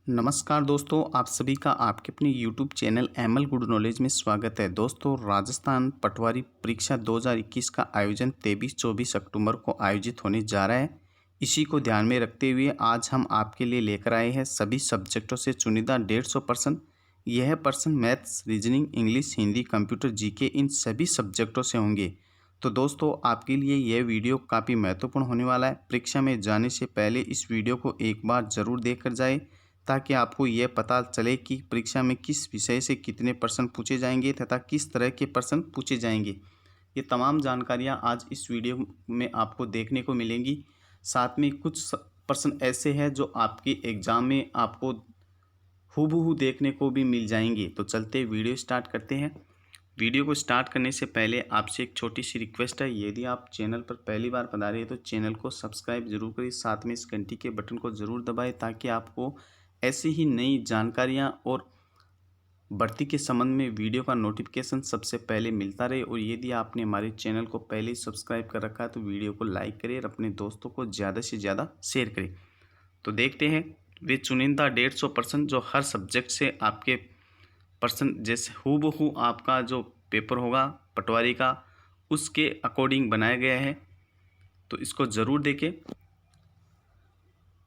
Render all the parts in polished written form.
नमस्कार दोस्तों, आप सभी का आपके अपने YouTube channel ML good knowledge में स्वागत है। दोस्तों, राजस्थान पटवारी परीक्षा 2021 का आयोजन 23-24 अक्टूबर को आयोजित होने जा रहा है। इसी को ध्यान में रखते हुए आज हम आपके लिए लेकर आए हैं सभी सब्जेक्टों से चुनिंदा 150 प्रश्न। यह प्रश्न maths, reasoning, English, Hindi, computer, GK इन सभी सब्जेक्टों से होंगे। तो दोस्तों, आपके लिए यह वीडियो काफ़ी महत्वपूर्ण होने वाला है। परीक्षा में जाने से पहले इस वीडियो को एक बार ज़रूर देख कर जाए, ताकि आपको यह पता चले कि परीक्षा में किस विषय से कितने प्रश्न पूछे जाएंगे तथा किस तरह के प्रश्न पूछे जाएंगे। ये तमाम जानकारियां आज इस वीडियो में आपको देखने को मिलेंगी। साथ में कुछ प्रश्न ऐसे हैं जो आपके एग्ज़ाम में आपको हूबहू देखने को भी मिल जाएंगे। तो चलते वीडियो स्टार्ट करते हैं। वीडियो को स्टार्ट करने से पहले आपसे एक छोटी सी रिक्वेस्ट है, यदि आप चैनल पर पहली बार पधारे हैं तो चैनल को सब्सक्राइब जरूर करें, साथ में इस घंटी के बटन को ज़रूर दबाएं ताकि आपको ऐसी ही नई जानकारियां और भर्ती के संबंध में वीडियो का नोटिफिकेशन सबसे पहले मिलता रहे। और यदि आपने हमारे चैनल को पहले ही सब्सक्राइब कर रखा है तो वीडियो को लाइक करें और अपने दोस्तों को ज़्यादा से ज़्यादा शेयर करें। तो देखते हैं वे चुनिंदा 150 प्रश्न जो हर सब्जेक्ट से आपके प्रश्न जैसे हूबहू आपका जो पेपर होगा पटवारी का उसके अकॉर्डिंग बनाया गया है, तो इसको ज़रूर देखें।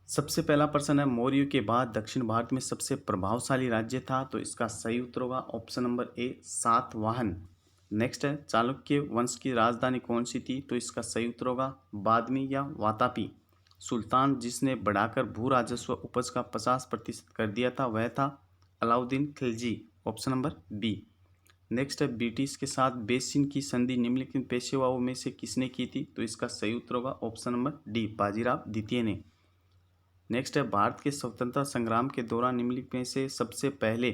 सबसे पहला प्रश्न है, मौर्य के बाद दक्षिण भारत में सबसे प्रभावशाली राज्य था। तो इसका सही उत्तर होगा ऑप्शन नंबर ए, सातवाहन। नेक्स्ट है, चालुक्य वंश की राजधानी कौन सी थी। तो इसका सही उत्तर होगा बादमी या वातापी। सुल्तान जिसने बढ़ाकर भू राजस्व उपज का 50% कर दिया था वह था Alauddin Khilji. Option number B. Next है, ब्रिटिश के साथ बेसिन की संधि निम्नलिखित पेशवाओं में से किसने की थी। तो इसका सही उत्तर होगा ऑप्शन नंबर डी, बाजीराव द्वितीय ने। नेक्स्ट है, भारत के स्वतंत्रता संग्राम के दौरान निम्नलिखित में से सबसे पहले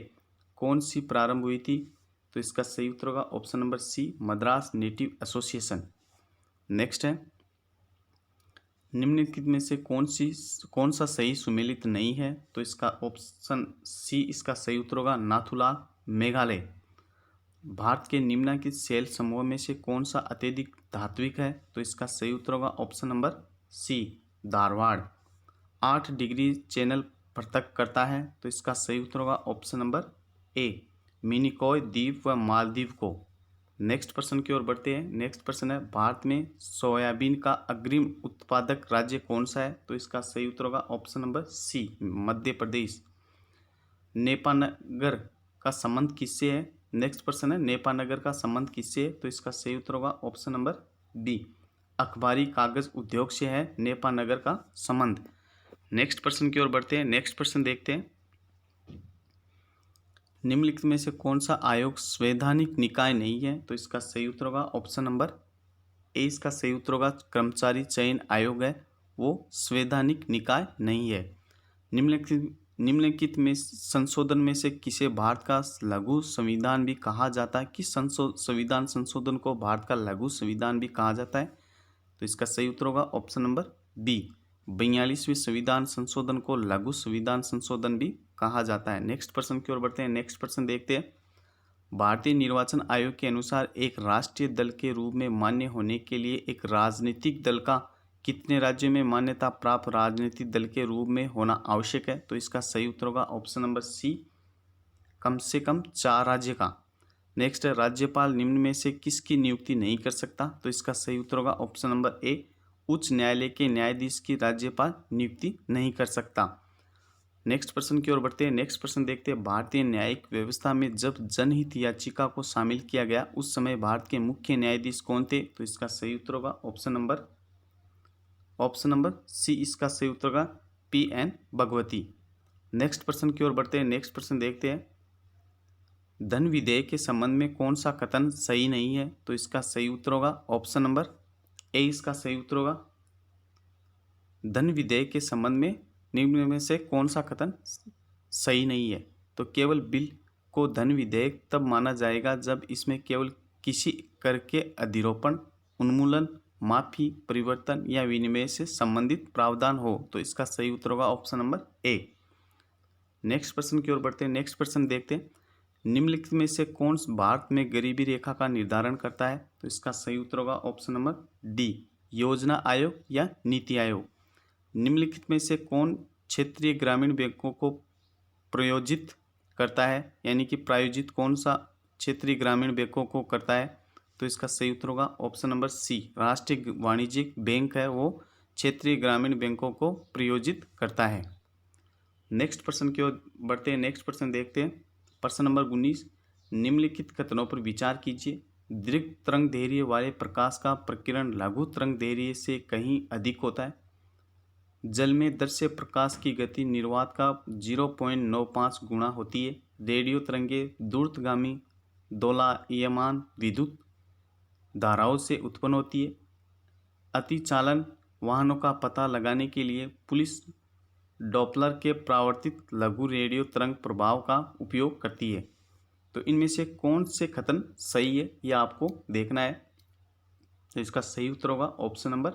कौन सी प्रारंभ हुई थी। तो इसका सही उत्तर होगा option number C, Madras native association. Next है, निम्नलिखित में से कौन सा सही सुमेलित नहीं है। तो इसका ऑप्शन सी इसका सही उत्तर होगा नाथुला, मेघालय। भारत के निम्नलिखित शैल समूह में से कौन सा अत्यधिक धात्विक है। तो इसका सही उत्तर होगा option number C, Dharwad. 8 degree channel पृथक करता है। तो इसका सही उत्तर होगा ऑप्शन नंबर ए, मिनिकॉय द्वीप व मालदीव को। नेक्स्ट प्रश्न की ओर बढ़ते हैं। नेक्स्ट प्रश्न है, भारत में सोयाबीन का अग्रिम उत्पादक राज्य कौन सा है। तो इसका सही उत्तर होगा ऑप्शन नंबर सी, मध्य प्रदेश। नेपानगर का संबंध किससे है। नेक्स्ट प्रश्न है, नेपानगर का संबंध किससे है। तो इसका सही उत्तर होगा ऑप्शन नंबर बी, अखबारी कागज उद्योग से है नेपानगर का संबंध। नेक्स्ट प्रश्न की ओर बढ़ते हैं। नेक्स्ट प्रश्न देखते हैं, निम्नलिखित में से कौन सा आयोग संवैधानिक निकाय नहीं है। तो इसका सही उत्तर होगा ऑप्शन नंबर ए, इसका सही उत्तर होगा कर्मचारी चयन आयोग है, वो संवैधानिक निकाय नहीं है। निम्नलिखित में संशोधन में से किसे भारत का लघु संविधान भी कहा जाता है। किस संविधान संशोधन को भारत का लघु संविधान भी कहा जाता है। तो इसका सही उत्तर होगा ऑप्शन नंबर बी, 42वें संविधान संशोधन को लघु संविधान संशोधन भी कहा जाता है। नेक्स्ट प्रश्न की ओर बढ़ते हैं। नेक्स्ट प्रश्न देखते हैं, भारतीय निर्वाचन आयोग के अनुसार एक राष्ट्रीय दल के रूप में मान्य होने के लिए एक राजनीतिक दल का कितने राज्यों में मान्यता प्राप्त राजनीतिक दल के रूप में होना आवश्यक है। तो इसका सही उत्तर होगा ऑप्शन नंबर सी, कम से कम 4 राज्य का। नेक्स्ट है, राज्यपाल निम्न में से किसकी नियुक्ति नहीं कर सकता। तो इसका सही उत्तर होगा ऑप्शन नंबर ए, उच्च न्यायालय के न्यायाधीश की राज्यपाल नियुक्ति नहीं कर सकता। नेक्स्ट प्रश्न की ओर बढ़ते हैं। नेक्स्ट प्रश्न देखते हैं, भारतीय न्यायिक व्यवस्था में जब जनहित याचिका को शामिल किया गया उस समय भारत के मुख्य न्यायाधीश कौन थे। तो इसका सही उत्तर होगा ऑप्शन नंबर सी, इसका सही उत्तर होगा PN भगवती। नेक्स्ट प्रश्न की ओर बढ़ते हैं। नेक्स्ट प्रश्न देखते हैं, धन विधेयक के संबंध में कौन सा कथन सही नहीं है। तो इसका सही उत्तर होगा ऑप्शन नंबर ए, इसका सही उत्तर होगा धन विधेयक के संबंध में निम्न में से कौन सा कथन सही नहीं है। तो केवल बिल को धन विधेयक तब माना जाएगा जब इसमें केवल किसी कर के अधिरोपण, उन्मूलन, माफी, परिवर्तन या विनिमय से संबंधित प्रावधान हो। तो इसका सही उत्तर होगा ऑप्शन नंबर ए। नेक्स्ट प्रश्न की ओर बढ़ते हैं। नेक्स्ट प्रश्न देखते हैं, निम्नलिखित में से कौन भारत में गरीबी रेखा का निर्धारण करता है। तो इसका सही उत्तर होगा ऑप्शन नंबर डी, योजना आयोग या नीति आयोग। निम्नलिखित में से कौन क्षेत्रीय ग्रामीण बैंकों को प्रायोजित करता है, यानी कि प्रायोजित कौन सा क्षेत्रीय ग्रामीण बैंकों को करता है? तो इसका सही उत्तर होगा ऑप्शन नंबर सी, राष्ट्रीय वाणिज्यिक बैंक है वो क्षेत्रीय ग्रामीण बैंकों को प्रायोजित करता है। नेक्स्ट प्रश्न की ओर बढ़ते हैं। नेक्स्ट प्रश्न देखते हैं। प्रश्न नंबर 19, निम्नलिखित कथनों पर विचार कीजिए। दीर्घ तरंग दैर्घ्य वाले प्रकाश का प्रकीर्णन लघु तरंग दैर्घ्य से कहीं अधिक होता है। जल में दृश्य प्रकाश की गति निर्वात का 0.95 गुना होती है। रेडियो तरंगे दूरगामी दोलायमान विद्युत धाराओं से उत्पन्न होती है। अतिचालन वाहनों का पता लगाने के लिए पुलिस डॉपलर के परावर्तित लघु रेडियो तरंग प्रभाव का उपयोग करती है। तो इनमें से कौन से कथन सही है यह आपको देखना है। तो इसका सही उत्तर होगा ऑप्शन नंबर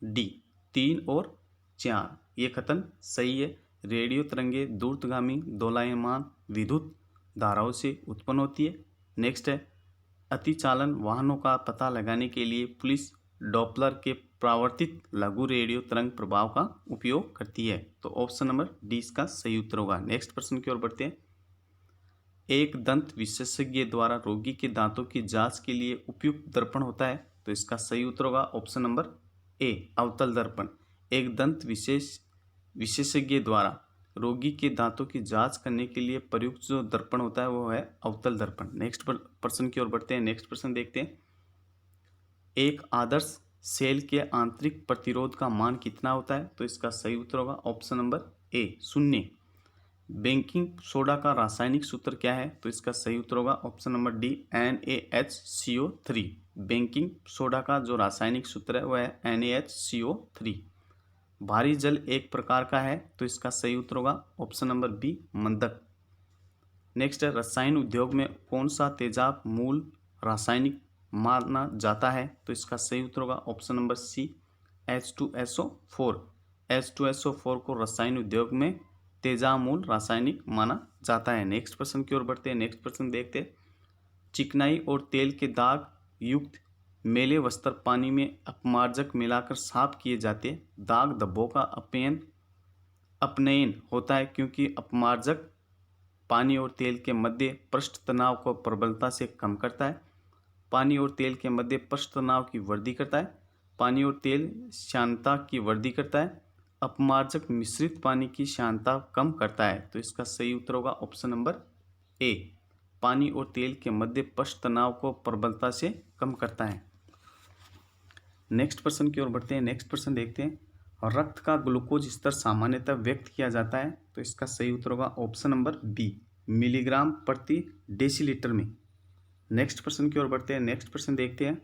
डी, 3 और 4 ये कथन सही है। रेडियो तरंगे दूरगामी दोलायमान विद्युत धाराओं से उत्पन्न होती है। नेक्स्ट है, अतिचालन वाहनों का पता लगाने के लिए पुलिस डॉपलर के परावर्तित लघु रेडियो तरंग प्रभाव का उपयोग करती है। तो ऑप्शन नंबर डी इसका सही उत्तर होगा। नेक्स्ट प्रश्न की ओर बढ़ते हैं। एक दंत विशेषज्ञ द्वारा रोगी के दांतों की जांच के लिए उपयुक्त दर्पण होता है। तो इसका सही उत्तर होगा ऑप्शन नंबर ए, अवतल दर्पण। एक दंत विशेषज्ञ द्वारा रोगी के दांतों की जांच करने के लिए प्रयुक्त जो दर्पण होता है वो है अवतल दर्पण। नेक्स्ट प्रश्न की ओर बढ़ते हैं। नेक्स्ट प्रश्न देखते हैं। एक आदर्श सेल के आंतरिक प्रतिरोध का मान कितना होता है? तो इसका सही उत्तर होगा ऑप्शन नंबर ए, 0। बेकिंग सोडा का रासायनिक सूत्र क्या है? तो इसका सही उत्तर होगा option number D, NaHCO3। Baking soda का जो रासायनिक सूत्र है वह है NaHCO3। भारी जल एक प्रकार का है। तो इसका सही उत्तर होगा ऑप्शन नंबर बी, मंदक। नेक्स्ट है, रसायन उद्योग में कौन सा तेजाब मूल रासायनिक माना जाता है? तो इसका सही उत्तर होगा ऑप्शन नंबर सी, H2SO4। H2SO4 को रसायन उद्योग में तेजाब मूल रासायनिक माना जाता है। नेक्स्ट प्रश्न की ओर बढ़ते हैं। नेक्स्ट प्रश्न देखते हैं। चिकनाई और तेल के दाग युक्त मैले वस्त्र पानी में अपमार्जक मिलाकर साफ किए जाते हैं। दाग धब्बों का अपनयन होता है क्योंकि अपमार्जक पानी और तेल के मध्य पृष्ठ तनाव को प्रबलता से कम करता है। पानी और तेल के मध्य पृष्ठ तनाव की वृद्धि करता है। पानी और तेल श्यानता की वृद्धि करता है। अपमार्जक मिश्रित पानी की श्यानता कम करता है। तो इसका सही उत्तर होगा ऑप्शन नंबर ए, पानी और तेल के मध्य पृष्ठ तनाव को प्रबलता से कम करता है। नेक्स्ट प्रश्न की ओर बढ़ते हैं। नेक्स्ट प्रश्न देखते हैं। रक्त का ग्लूकोज स्तर सामान्यतः व्यक्त किया जाता है। तो इसका सही उत्तर होगा ऑप्शन नंबर बी, मिलीग्राम प्रति डेसीलीटर में। नेक्स्ट प्रश्न की ओर बढ़ते हैं। नेक्स्ट प्रश्न देखते हैं।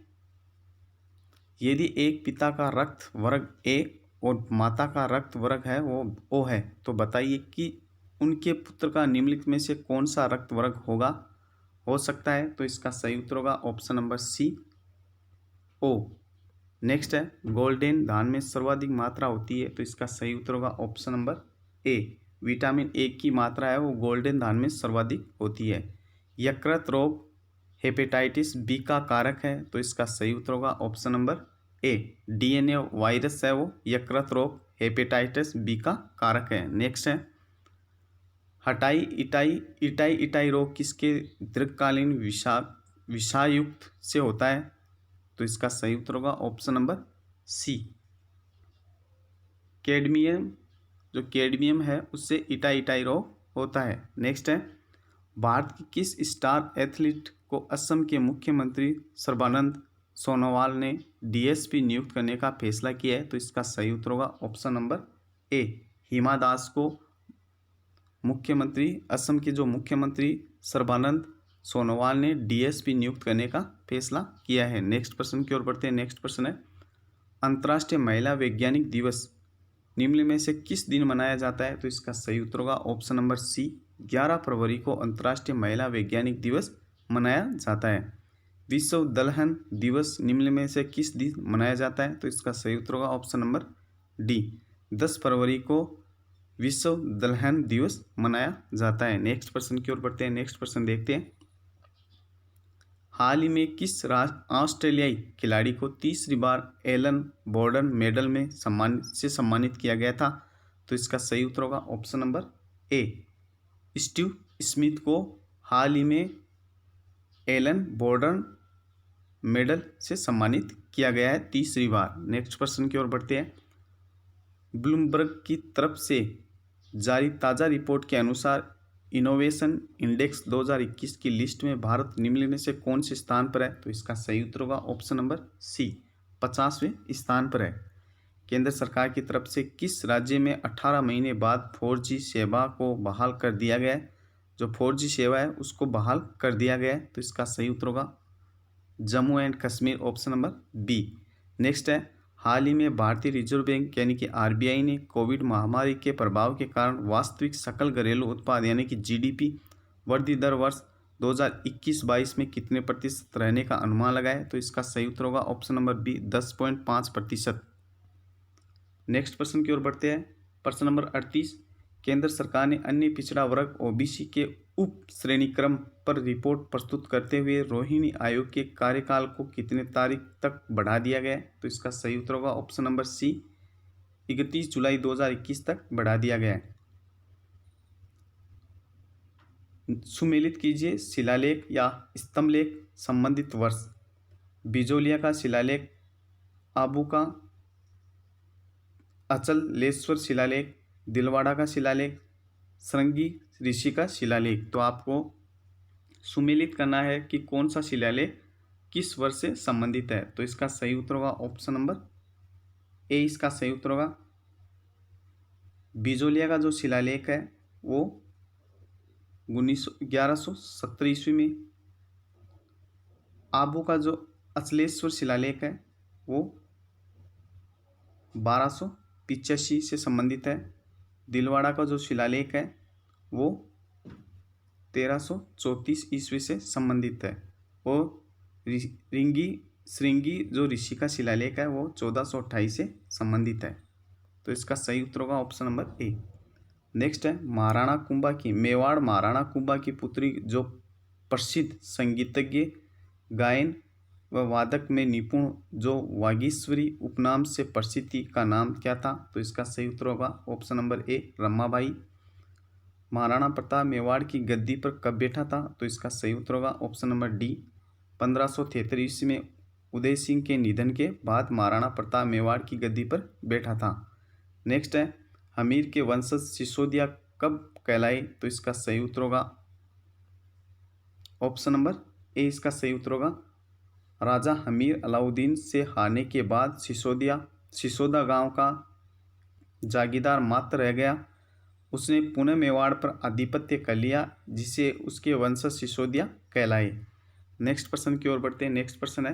यदि एक पिता का रक्त वर्ग ए और माता का रक्त वर्ग है वो ओ है, तो बताइए कि उनके पुत्र का निम्नलिखित में से कौन सा रक्त वर्ग हो सकता है? तो इसका सही उत्तर होगा ऑप्शन नंबर सी, ओ। नेक्स्ट है, गोल्डन धान में सर्वाधिक मात्रा होती है। तो इसका सही उत्तर होगा option number A, vitamin A की मात्रा है वो गोल्डन धान में सर्वाधिक होती है। यकृत रोग हेपेटाइटिस बी का कारक है। तो इसका सही उत्तर होगा ऑप्शन नंबर ए, DNA वायरस है वो यकृत रोग हेपेटाइटिस बी का कारक है। नेक्स्ट है, इटाई रोग किसके दीर्घकालीन विषायुक्त से होता है? तो इसका सही उत्तर होगा ऑप्शन नंबर सी, कैडमियम है उससे इटाई रोग होता है। नेक्स्ट है, भारत की किस स्टार एथलीट को असम के मुख्यमंत्री सर्बानंद सोनोवाल ने DSP नियुक्त करने का फैसला किया है? तो इसका सही उत्तर होगा ऑप्शन नंबर ए, हिमा दास को असम के जो मुख्यमंत्री सर्बानंद सोनोवाल ने DSP नियुक्त करने का फैसला किया है। नेक्स्ट प्रश्न की ओर बढ़ते हैं। नेक्स्ट प्रश्न है, अंतर्राष्ट्रीय महिला वैज्ञानिक दिवस निम्न में से किस दिन मनाया जाता है? तो इसका सही उत्तर होगा ऑप्शन नंबर सी, 11 फरवरी को अंतर्राष्ट्रीय महिला वैज्ञानिक दिवस मनाया जाता है। विश्व दलहन दिवस निम्न में से किस दिन मनाया जाता है? तो इसका सही उत्तर होगा ऑप्शन नंबर डी, 10 फरवरी को विश्व दलहन दिवस मनाया जाता है। नेक्स्ट प्रश्न की ओर बढ़ते हैं। नेक्स्ट प्रश्न देखते हैं। हाल ही में किस ऑस्ट्रेलियाई खिलाड़ी को तीसरी बार एलन बोर्डन मेडल में सम्मानित किया गया था? तो इसका सही उत्तर होगा ऑप्शन नंबर ए, स्टीव स्मिथ को हाल ही में एलन बॉर्डन मेडल से सम्मानित किया गया है 3री बार। नेक्स्ट प्रश्न की ओर बढ़ते हैं। ब्लूमबर्ग की तरफ से जारी ताज़ा रिपोर्ट के अनुसार इनोवेशन इंडेक्स 2021 की लिस्ट में भारत निम्न में से कौन से स्थान पर है? तो इसका सही उत्तर होगा ऑप्शन नंबर सी, 50वें स्थान पर है। केंद्र सरकार की तरफ से किस राज्य में 18 महीने बाद 4G सेवा को बहाल कर दिया गया है? जो 4G सेवा है उसको बहाल कर दिया गया है। तो इसका सही उत्तर होगा Jammu and Kashmir, option number B. Next है, हाल ही में भारतीय रिजर्व बैंक यानी कि RBI ने कोविड महामारी के प्रभाव के कारण वास्तविक सकल घरेलू उत्पाद यानी कि GDP वृद्धि दर वर्ष 2021-22 में कितने प्रतिशत रहने का अनुमान लगाया? तो इसका सही उत्तर होगा ऑप्शन नंबर बी, 10.5%। नेक्स्ट प्रश्न की ओर बढ़ते हैं। प्रश्न नंबर 38, केंद्र सरकार ने अन्य पिछड़ा वर्ग OBC के उप श्रेणी क्रम पर रिपोर्ट प्रस्तुत करते हुए रोहिणी आयोग के कार्यकाल को कितने तारीख तक बढ़ा दिया गया? तो इसका सही उत्तर होगा ऑप्शन नंबर सी, 31 जुलाई 2021 तक बढ़ा दिया गया है। सुमेलित कीजिए शिलालेख या स्तंभलेख संबंधित वर्ष। बिजोलिया का शिलालेख, आबू का अचलेश्वर शिलालेख, दिलवाड़ा का शिलालेख, श्रृंगी ऋषि का शिलालेख। तो आपको सुमेलित करना है कि कौन सा शिलालेख किस वर्ष से संबंधित है। तो इसका सही उत्तर होगा ऑप्शन नंबर ए, इसका सही उत्तर होगा। बिजोलिया का जो शिलालेख है वो 1170 ईस्वी में, आबू का जो अचलेश्वर शिलालेख है वो 1285 से संबंधित है, दिलवाड़ा का जो शिलालेख है वो 1334 ईस्वी से संबंधित है, और श्रृंगी जो ऋषि का शिलालेख है वो 1428 से संबंधित है। तो इसका सही उत्तर होगा ऑप्शन नंबर ए। नेक्स्ट है, महाराणा कुंभा की, मेवाड़ महाराणा कुंभा की पुत्री जो प्रसिद्ध संगीतज्ञ, गायन व वादक में निपुण जो वागीश्वरी उपनाम से प्रसिद्धि का नाम क्या था? तो इसका सही उत्तर होगा ऑप्शन नंबर ए, रमाबाई। महाराणा प्रताप मेवाड़ की गद्दी पर कब बैठा था? तो इसका सही उत्तर होगा ऑप्शन नंबर डी, 1573 ईस्वी में उदय सिंह के निधन के बाद महाराणा प्रताप मेवाड़ की गद्दी पर बैठा था। नेक्स्ट है, हमीर के वंशज सिसोदिया कब कहलाए? तो इसका सही उत्तर होगा ऑप्शन नंबर ए, इसका सही उत्तर होगा राजा हमीर अलाउद्दीन से हारने के बाद सिसोदा गांव का जागीरदार मात्र रह गया, उसने पुणे मेवाड़ पर आधिपत्य कर लिया, जिसे उसके वंशज सिसोदिया कहलाए। नेक्स्ट प्रश्न की ओर बढ़ते हैं। नेक्स्ट प्रश्न है,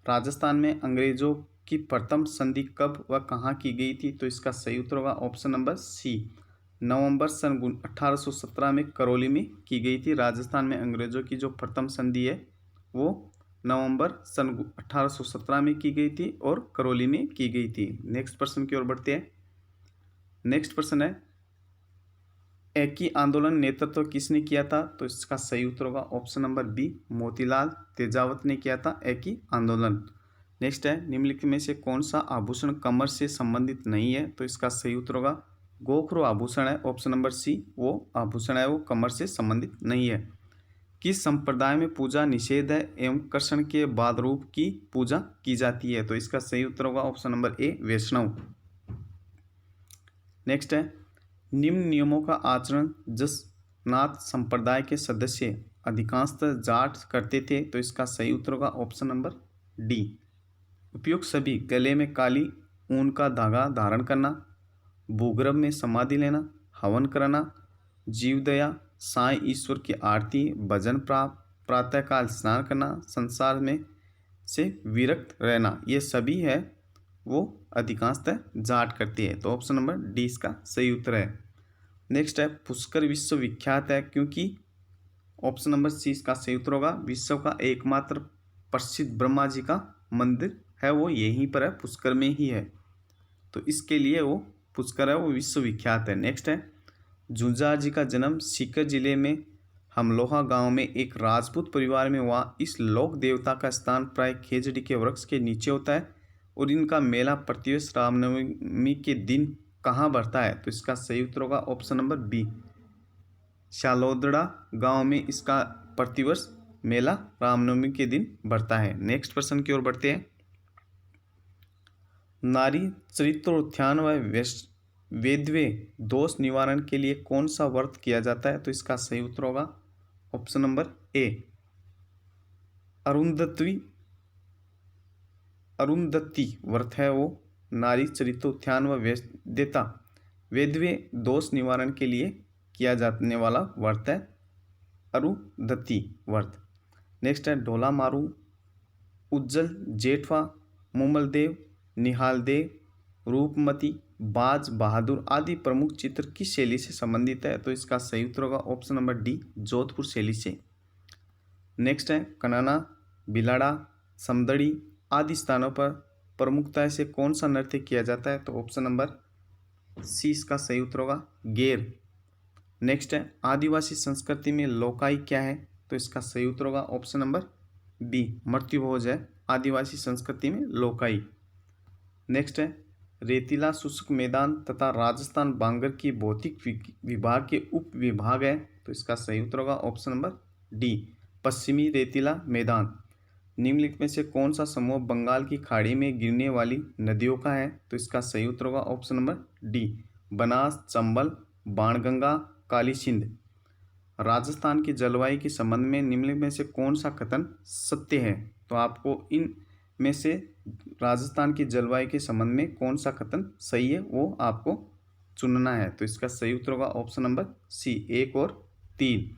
राजस्थान में अंग्रेजों की प्रथम संधि कब व कहाँ की गई थी? तो इसका सही उत्तर होगा ऑप्शन नंबर सी, नवंबर सन 1817 में करौली में की गई थी। राजस्थान में अंग्रेजों की जो प्रथम संधि है वो नवंबर सन 1817 में की गई थी और करौली में की गई थी। नेक्स्ट प्रश्न की ओर बढ़ते हैं। नेक्स्ट प्रश्न है, एकी आंदोलन नेतृत्व किसने किया था? तो इसका सही उत्तर होगा option number B, Motilal Tejawat ने किया था एकी आंदोलन। नेक्स्ट है, निम्नलिखित में से कौन सा आभूषण कमर से संबंधित नहीं है? तो इसका सही उत्तर होगा गोखरू आभूषण है, ऑप्शन नंबर सी, वो आभूषण है वो कमर से संबंधित नहीं है। किस संप्रदाय में पूजा निषेध है एवं कृष्ण के बाद रूप की पूजा की जाती है? तो इसका सही उत्तर होगा option number A, Vaishnav. Next है, निम्न नियमों का आचरण जिस नाथ संप्रदाय के सदस्य अधिकांशतः जाट करते थे? तो इसका सही उत्तर होगा ऑप्शन नंबर डी, उपयुक्त सभी गले में काली ऊन का धागा धारण करना, भूगर्भ में समाधि लेना, हवन करना, जीवदया, साईं ईश्वर की आरती, भजन प्रातःकाल स्नान करना, संसार में से विरक्त रहना, ये सभी है वो अधिकांशतः जाट करती है। तो ऑप्शन नंबर डी इसका सही उत्तर है। नेक्स्ट है, पुष्कर विश्व विख्यात है क्योंकि, ऑप्शन नंबर सी इसका सही उत्तर होगा विश्व का एकमात्र प्रसिद्ध ब्रह्मा जी का मंदिर है वो यहीं पर है, पुष्कर में ही है, तो इसके लिए वो पुष्कर है वो विश्व विख्यात है। नेक्स्ट है, झुंझार जी का जन्म सीकर जिले में हमलोहा गांव में एक राजपूत परिवार में हुआ। इस लोक देवता का स्थान प्राय खेजड़ी के वृक्ष के नीचे होता है और इनका मेला प्रतिवर्ष रामनवमी के दिन कहाँ बढ़ता है? तो इसका सही उत्तर होगा ऑप्शन नंबर बी, शालोदड़ा गांव में इसका प्रतिवर्ष मेला रामनवमी के दिन बढ़ता है। नेक्स्ट प्रश्न की ओर बढ़ते हैं। नारी चरित्रोत्थान व वेदवे दोष निवारण के लिए कौन सा व्रत किया जाता है? तो इसका सही उत्तर होगा ऑप्शन नंबर ए, अरुंधति व्रत है वो। नारी चरित्रोत्थान व वेदवे दोष निवारण के लिए किया जाने वाला व्रत है अरुंधति व्रत। नेक्स्ट है ढोला मारू, उज्जल, जेठवा, मुमलदेव, निहालदेव, रूपमती, बाज बहादुर आदि प्रमुख चित्र किस शैली से संबंधित है? तो इसका सही उत्तर होगा ऑप्शन नंबर डी, जोधपुर शैली से। नेक्स्ट है कनाना, बिलाड़ा, समदड़ी आदि स्थानों पर प्रमुखता से कौन सा नृत्य किया जाता है? तो ऑप्शन नंबर सी इसका सही उत्तर होगा गेर। नेक्स्ट है आदिवासी संस्कृति में लोकाई क्या है? तो इसका सही उत्तर होगा ऑप्शन नंबर बी, मृत्यु भोज है आदिवासी संस्कृति में लोकाई। नेक्स्ट है रेतीला शुष्क मैदान तथा राजस्थान बांगर की भौतिक विभाग के उप विभाग है। तो इसका सही उत्तर होगा ऑप्शन नंबर डी, पश्चिमी रेतीला मैदान। निम्नलिखित में से कौन सा समूह बंगाल की खाड़ी में गिरने वाली नदियों का है? तो इसका सही उत्तर होगा option number D, Banas, Chambal, Banganga, Kali Sindh. Rajasthan की जलवायु के संबंध में निम्नलिखित में से कौन सा कथन सत्य है? तो आपको इन में से राजस्थान की जलवायु के संबंध में कौन सा कथन सही है वो आपको चुनना है। तो इसका सही उत्तर होगा ऑप्शन नंबर सी, 1 और 3।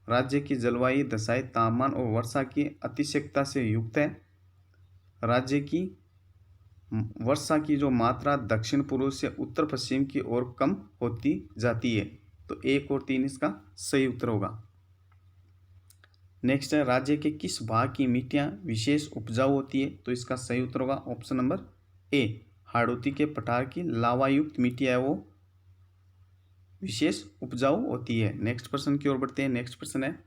राज्य की जलवायु दशाएं तापमान और वर्षा की अतिशयता से युक्त है। राज्य की वर्षा की जो मात्रा दक्षिण पूर्व से उत्तर पश्चिम की ओर कम होती जाती है। तो 1 और 3 इसका सही उत्तर होगा। नेक्स्ट है राज्य के किस भाग की मिट्टियां विशेष उपजाऊ होती है? तो इसका सही उत्तर होगा ऑप्शन नंबर ए, हाड़ौती के पठार की लावायुक्त मिट्टी है वो विशेष उपजाऊ होती है। नेक्स्ट प्रश्न की ओर बढ़ते हैं। नेक्स्ट प्रश्न है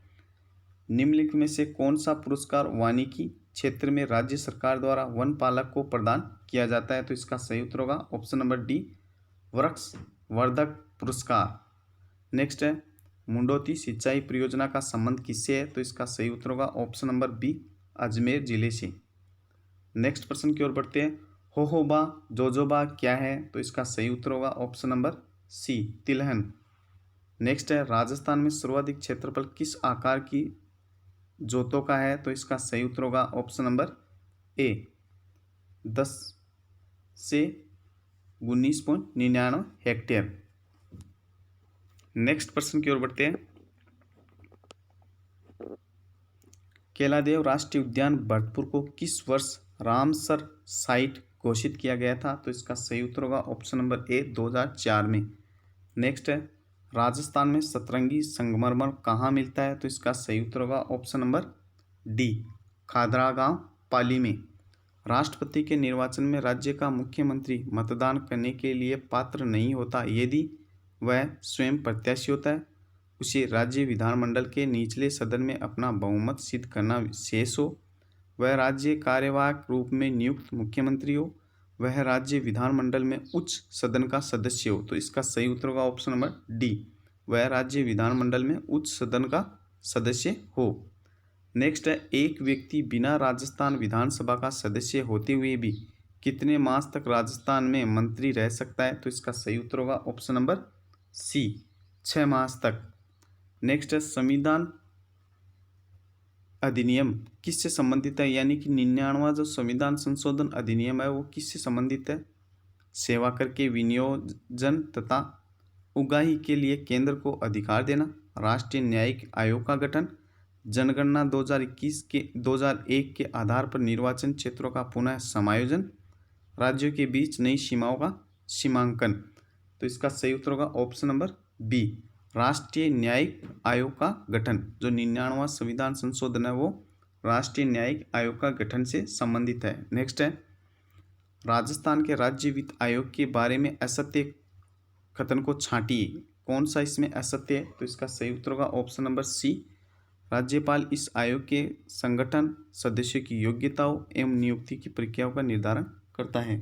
निम्नलिखित में से कौन सा पुरस्कार वानिकी क्षेत्र में राज्य सरकार द्वारा वन पालक को प्रदान किया जाता है? तो इसका सही उत्तर होगा ऑप्शन नंबर डी, वृक्ष वर्धक पुरस्कार। नेक्स्ट है मुंडोती सिंचाई परियोजना का संबंध किससे है? तो इसका सही उत्तर होगा ऑप्शन नंबर बी, अजमेर जिले से। नेक्स्ट प्रश्न की ओर बढ़ते हैं। होहोबा जोजोबा क्या है? तो इसका सही उत्तर होगा ऑप्शन नंबर सी, तिलहन। नेक्स्ट है राजस्थान में सर्वाधिक क्षेत्रफल किस आकार की जोतों का है? तो इसका सही उत्तर होगा ऑप्शन नंबर ए, 10 से 19.99 हेक्टेयर। नेक्स्ट प्रश्न की ओर बढ़ते हैं। केलादेव राष्ट्रीय उद्यान भरतपुर को किस वर्ष रामसर साइट घोषित किया गया था? तो इसका सही उत्तर होगा ऑप्शन नंबर ए, 2004 में। नेक्स्ट है राजस्थान में सतरंगी संगमरमर कहाँ मिलता है? तो इसका सही उत्तर होगा ऑप्शन नंबर डी, खादरा गांव, पाली में। राष्ट्रपति के निर्वाचन में राज्य का मुख्यमंत्री मतदान करने के लिए पात्र नहीं होता यदि वह स्वयं प्रत्याशी होता है, उसे राज्य विधानमंडल के निचले सदन में अपना बहुमत सिद्ध करना शेष हो, वह राज्य कार्यवाहक रूप में नियुक्त मुख्यमंत्री हो, वह राज्य विधानमंडल में उच्च सदन का सदस्य हो। तो इसका सही उत्तर होगा ऑप्शन नंबर डी, वह राज्य विधानमंडल में उच्च सदन का सदस्य हो। नेक्स्ट है एक व्यक्ति बिना राजस्थान विधानसभा का सदस्य होते हुए भी कितने मास तक राजस्थान में मंत्री रह सकता है? तो इसका सही उत्तर होगा ऑप्शन नंबर सी, 6 मास तक। नेक्स्ट है संविधान अधिनियम किससे संबंधित है? यानी कि 99वां जो संविधान संशोधन अधिनियम है वो किससे संबंधित है? सेवा कर के विनियोजन तथा उगाही के लिए केंद्र को अधिकार देना, राष्ट्रीय न्यायिक आयोग का गठन, जनगणना 2001 के आधार पर निर्वाचन क्षेत्रों का पुनः समायोजन, राज्यों के बीच नई सीमाओं का सीमांकन। तो इसका सही उत्तर होगा ऑप्शन नंबर बी, राष्ट्रीय न्यायिक आयोग का गठन। जो 99वां संविधान संशोधन है वो राष्ट्रीय न्यायिक आयोग का गठन से संबंधित है। नेक्स्ट है राजस्थान के राज्य वित्त आयोग के बारे में असत्य कथन को छांटिए, कौन सा इसमें असत्य है? तो इसका सही उत्तर होगा ऑप्शन नंबर सी, राज्यपाल इस आयोग के संगठन, सदस्यों की योग्यताओं एवं नियुक्ति की प्रक्रियाओं का निर्धारण करता है।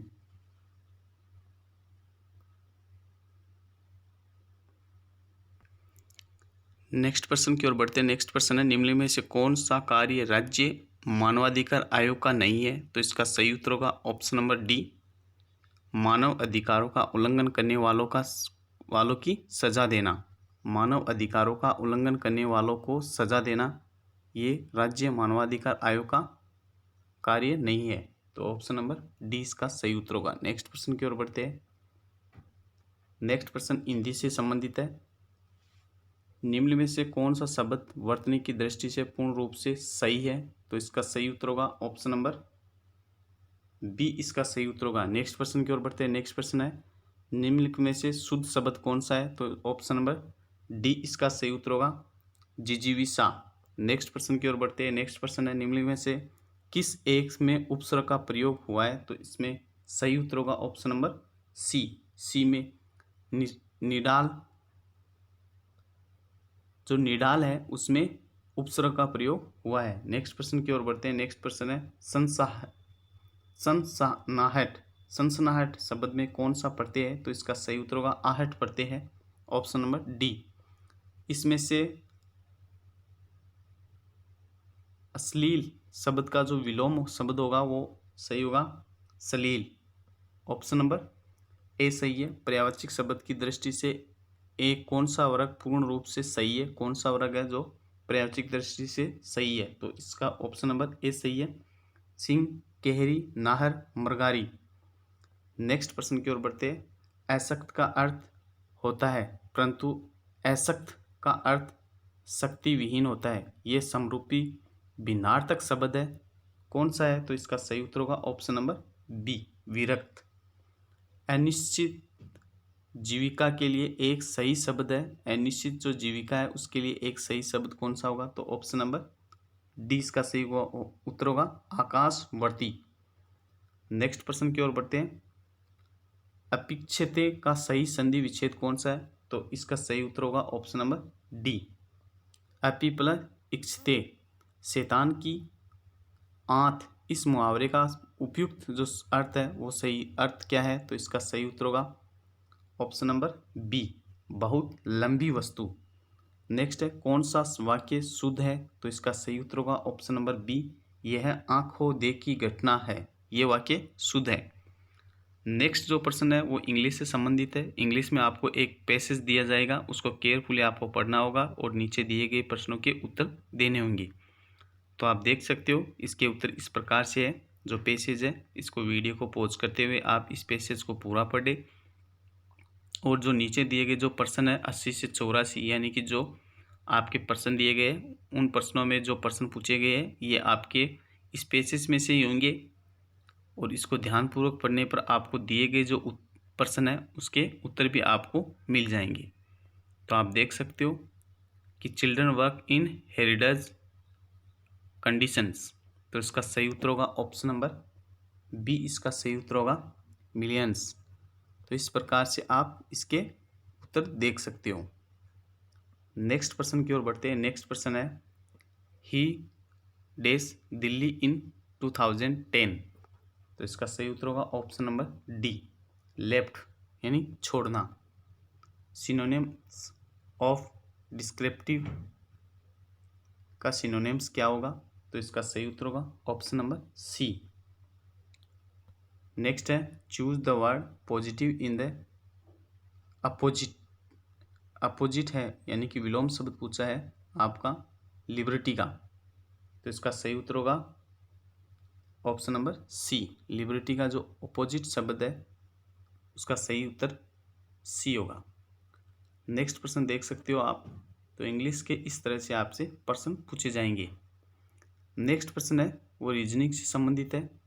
नेक्स्ट प्रश्न की ओर बढ़ते हैं। नेक्स्ट प्रश्न है, निम्न में से कौन सा कार्य राज्य मानवाधिकार आयोग का नहीं है? तो इसका सही उत्तर होगा ऑप्शन नंबर डी, मानव अधिकारों का उल्लंघन करने वालों की सजा देना। मानव अधिकारों का उल्लंघन करने वालों को सजा देना, ये राज्य मानवाधिकार आयोग का कार्य नहीं है। तो ऑप्शन नंबर डी इसका सही उत्तर होगा। नेक्स्ट प्रश्न की ओर बढ़ते हैं। नेक्स्ट प्रश्न हिंदी से संबंधित है। निम्न में से कौन सा शब्द वर्तनी की दृष्टि से पूर्ण रूप से सही है? तो इसका सही उत्तर होगा ऑप्शन नंबर बी इसका सही उत्तर होगा। नेक्स्ट प्रश्न की ओर बढ़ते हैं। नेक्स्ट प्रश्न है, निम्नलिखित में से शुद्ध शब्द कौन सा है? तो ऑप्शन नंबर डी इसका सही उत्तर होगा जिजीविषा। नेक्स्ट प्रश्न की ओर बढ़ते हैं। नेक्स्ट प्रश्न है, निम्नलिखित में से किस एक में उपसर्ग का प्रयोग हुआ है? तो इसमें सही उत्तर होगा ऑप्शन नंबर सी में निडाल, जो निडाल है उसमें उपसर्ग का प्रयोग हुआ है। नेक्स्ट प्रश्न की ओर बढ़ते हैं। नेक्स्ट प्रश्न है, सनसनाहट शब्द में कौन सा प्रत्यय है? तो इसका सही उत्तर होगा आहट प्रत्यय है, ऑप्शन नंबर डी। इसमें से अश्लील शब्द का जो विलोम शब्द होगा वो सही होगा सलील, ऑप्शन नंबर ए सही है। पर्यायवाची शब्द की दृष्टि से एक कौन सा वर्ग पूर्ण रूप से सही है? कौन सा वर्ग है जो पर्यायवाची दृष्टि से सही है? तो इसका ऑप्शन नंबर ए सही है, सिंह, केहरी, नाहर, मरगारी। नेक्स्ट प्रश्न की ओर बढ़ते हैं। असक्त का अर्थ होता है, परंतु असक्त का अर्थ शक्ति विहीन होता है, ये समरूपी भिन्नार्थक शब्द है, कौन सा है? तो इसका सही उत्तर होगा ऑप्शन नंबर बी, विरक्त। अनिश्चित जीविका के लिए एक सही शब्द है, अनिश्चित जो जीविका है उसके लिए एक सही शब्द कौन सा होगा? तो ऑप्शन नंबर डी इसका सही उत्तर होगा आकाशवर्ती। नेक्स्ट प्रश्न की ओर बढ़ते हैं। अपिक्षते का सही संधि विच्छेद कौन सा है? तो इसका सही उत्तर होगा ऑप्शन नंबर डी, अपि प्लस इक्षते, शैतान की आंत। इस मुहावरे का उपयुक्त जो अर्थ है वो सही अर्थ क्या है? तो इसका सही उत्तर होगा ऑप्शन नंबर बी, बहुत लंबी वस्तु। नेक्स्ट है, कौन सा वाक्य शुद्ध है? तो इसका सही उत्तर होगा ऑप्शन नंबर बी, यह आंखों देखी घटना है, ये वाक्य शुद्ध है। नेक्स्ट जो प्रश्न है वो इंग्लिश से संबंधित है। इंग्लिश में आपको एक पैसेज दिया जाएगा, उसको केयरफुली आपको पढ़ना होगा और नीचे दिए गए प्रश्नों के उत्तर देने होंगे। तो आप देख सकते हो इसके उत्तर इस प्रकार से है। जो पैसेज है इसको वीडियो को पॉज करते हुए आप इस पैसेज को पूरा पढ़ें, और जो नीचे दिए गए जो प्रश्न है 80 से 84 यानी कि जो आपके प्रश्न दिए गए उन प्रश्नों में जो प्रश्न पूछे गए हैं ये आपके इस पैसेज में से ही होंगे, और इसको ध्यानपूर्वक पढ़ने पर आपको दिए गए जो प्रश्न है उसके उत्तर भी आपको मिल जाएंगे। तो आप देख सकते हो कि चिल्ड्रन वर्क इन हेरिडेज कंडीशंस, तो इसका सही उत्तर होगा ऑप्शन नंबर बी, इसका सही उत्तर होगा मिलियंस। तो इस प्रकार से आप इसके उत्तर देख सकते हो। नेक्स्ट प्रश्न की ओर बढ़ते हैं। नेक्स्ट प्रश्न है, ही डेज दिल्ली इन 2010, तो इसका सही उत्तर होगा ऑप्शन नंबर डी, लेफ्ट यानी छोड़ना। सिनोनिम्स ऑफ डिस्क्रिप्टिव का सिनोनिम्स क्या होगा? तो इसका सही उत्तर होगा ऑप्शन नंबर सी। नेक्स्ट है, choose the word positive in the opposite. Opposite है यानी कि विलोम शब्द पूछा है आपका लिबर्टी का, तो इसका सही उत्तर होगा ऑप्शन नंबर सी, लिबर्टी का जो अपोजिट शब्द है उसका सही उत्तर सी होगा। नेक्स्ट प्रश्न देख सकते हो आप। तो इंग्लिश के इस तरह से आपसे प्रश्न पूछे जाएंगे। नेक्स्ट प्रश्न है वो रीजनिंग से संबंधित है।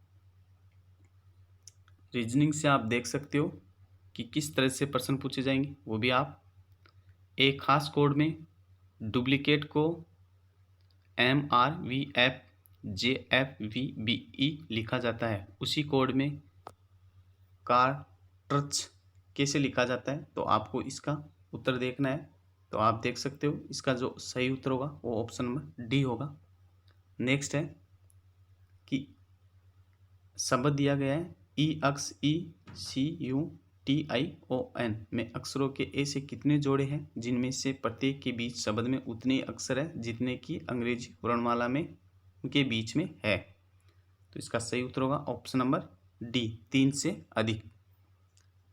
रीजनिंग से आप देख सकते हो कि किस तरह से प्रश्न पूछे जाएंगे, वो भी आप एक खास कोड में डुप्लीकेट को MRVFJFVBE लिखा जाता है, उसी कोड में कार्ट्रिज कैसे लिखा जाता है? तो आपको इसका उत्तर देखना है। तो आप देख सकते हो इसका जो सही उत्तर होगा वो ऑप्शन नंबर डी होगा। नेक्स्ट है कि शब्द दिया गया है EXECU TION में अक्षरों के ऐसे कितने जोड़े हैं जिनमें से प्रत्येक के बीच शब्द में उतने अक्षर है जितने की अंग्रेजी वर्णमाला में उनके बीच में है। तो इसका सही उत्तर होगा ऑप्शन नंबर डी, 3 से अधिक।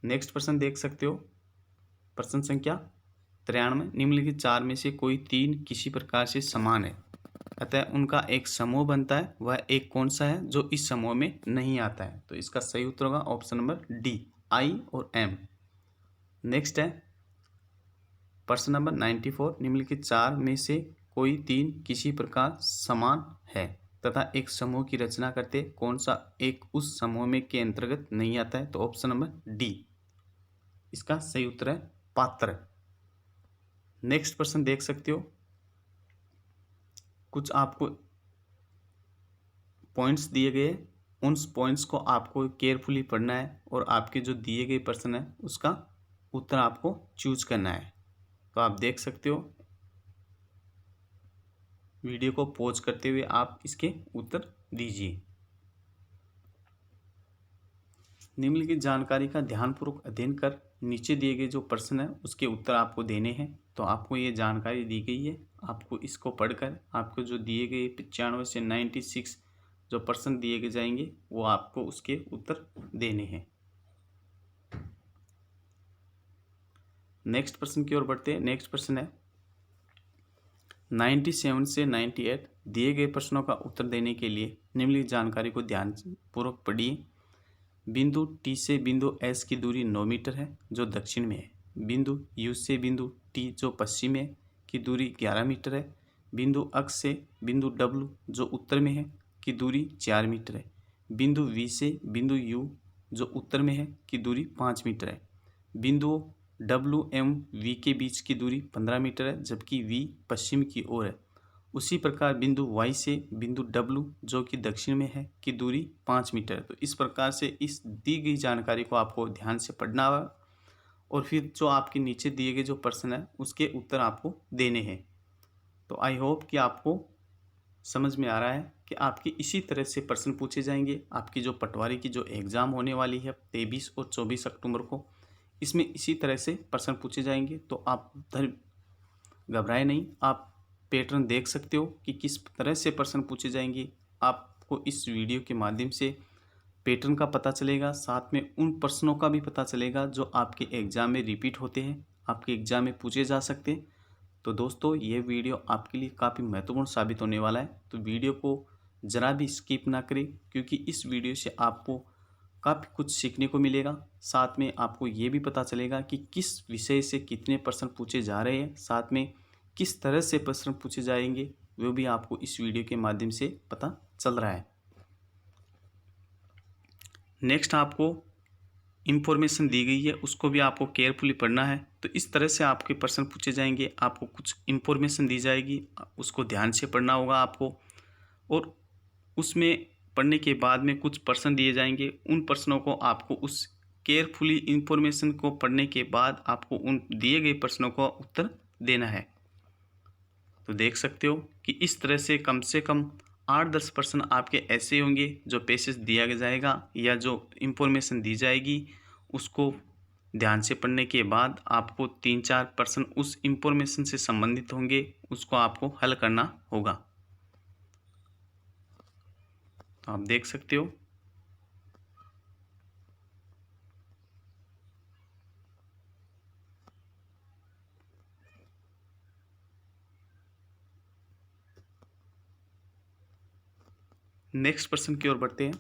नेक्स्ट प्रश्न देख सकते हो, प्रश्न संख्या 93। निम्नलिखित 4 में से कोई 3 किसी प्रकार से समान है अतः उनका एक समूह बनता है, वह एक कौन सा है जो इस समूह में नहीं आता है। तो इसका सही उत्तर होगा ऑप्शन नंबर डी, I और M। नेक्स्ट है प्रश्न नंबर 94। निम्नलिखित 4 में से कोई 3 किसी प्रकार समान है तथा एक समूह की रचना करते, कौन सा एक उस समूह में के अंतर्गत नहीं आता है। तो ऑप्शन नंबर डी, इसका सही उत्तर है पात्र। नेक्स्ट प्रश्न देख सकते हो, कुछ आपको पॉइंट्स दिए गए, उन पॉइंट्स को आपको केयरफुली पढ़ना है और आपके जो दिए गए प्रश्न है उसका उत्तर आपको चूज करना है। तो आप देख सकते हो, वीडियो को पॉज करते हुए आप इसके उत्तर दीजिए। निम्नलिखित जानकारी का ध्यानपूर्वक अध्ययन कर नीचे दिए गए जो प्रश्न है उसके उत्तर आपको देने हैं। तो आपको ये जानकारी दी गई है, आपको इसको पढ़कर आपको जो दिए गए 95 से 96 जो प्रश्न दिए गए जाएंगे वो आपको उसके उत्तर देने हैं। नेक्स्ट प्रश्न की ओर बढ़ते हैं। नेक्स्ट प्रश्न है 97 से 98 दिए गए प्रश्नों का उत्तर देने के लिए निम्नलिखित जानकारी को ध्यानपूर्वक पढ़िए। बिंदु T से बिंदु S की दूरी 9 मीटर है जो दक्षिण में है। बिंदु U से बिंदु T जो पश्चिम में है की दूरी 11 मीटर है। बिंदु अक्ष से बिंदु W जो उत्तर में है की दूरी 4 मीटर है। बिंदु V से बिंदु U जो उत्तर में है की दूरी 5 मीटर है। बिंदु W एवं V के बीच की दूरी 15 मीटर है जबकि V पश्चिम की ओर है। उसी प्रकार बिंदु Y से बिंदु W जो कि दक्षिण में है की दूरी 5 मीटर है। तो इस प्रकार से इस दी गई जानकारी को आपको ध्यान से पढ़ना होगा और फिर जो आपके नीचे दिए गए जो प्रश्न है उसके उत्तर आपको देने हैं। तो आई होप कि आपको समझ में आ रहा है कि आपकी इसी तरह से प्रश्न पूछे जाएंगे। आपकी जो पटवारी की जो एग्ज़ाम होने वाली है 23 और 24 अक्टूबर को, इसमें इसी तरह से प्रश्न पूछे जाएंगे। तो आप घबराए नहीं, आप पैटर्न देख सकते हो कि किस तरह से प्रश्न पूछे जाएंगे। आपको इस वीडियो के माध्यम से पैटर्न का पता चलेगा, साथ में उन प्रश्नों का भी पता चलेगा जो आपके एग्ज़ाम में रिपीट होते हैं, आपके एग्ज़ाम में पूछे जा सकते हैं। तो दोस्तों ये वीडियो आपके लिए काफ़ी महत्वपूर्ण साबित होने वाला है। तो वीडियो को ज़रा भी स्किप ना करें क्योंकि इस वीडियो से आपको काफ़ी कुछ सीखने को मिलेगा। साथ में आपको ये भी पता चलेगा कि किस विषय से कितने प्रश्न पूछे जा रहे हैं, साथ में किस तरह से प्रश्न पूछे जाएंगे वो भी आपको इस वीडियो के माध्यम से पता चल रहा है। नेक्स्ट आपको इंफॉर्मेशन दी गई है, उसको भी आपको केयरफुली पढ़ना है। तो इस तरह से आपके प्रश्न पूछे जाएंगे, आपको कुछ इंफॉर्मेशन दी जाएगी, उसको ध्यान से पढ़ना होगा आपको, और उसमें पढ़ने के बाद में कुछ प्रश्न दिए जाएंगे। उन प्रश्नों को आपको उस केयरफुली इंफॉर्मेशन को पढ़ने के बाद आपको उन दिए गए प्रश्नों का उत्तर देना है। तो देख सकते हो कि इस तरह से कम 8-10 प्रश्न आपके ऐसे होंगे जो पैसेज दिया जाएगा या जो इंफॉर्मेशन दी जाएगी उसको ध्यान से पढ़ने के बाद आपको 3-4 प्रश्न उस इंफॉर्मेशन से संबंधित होंगे, उसको आपको हल करना होगा। तो आप देख सकते हो नेक्स्ट प्रश्न की ओर बढ़ते हैं।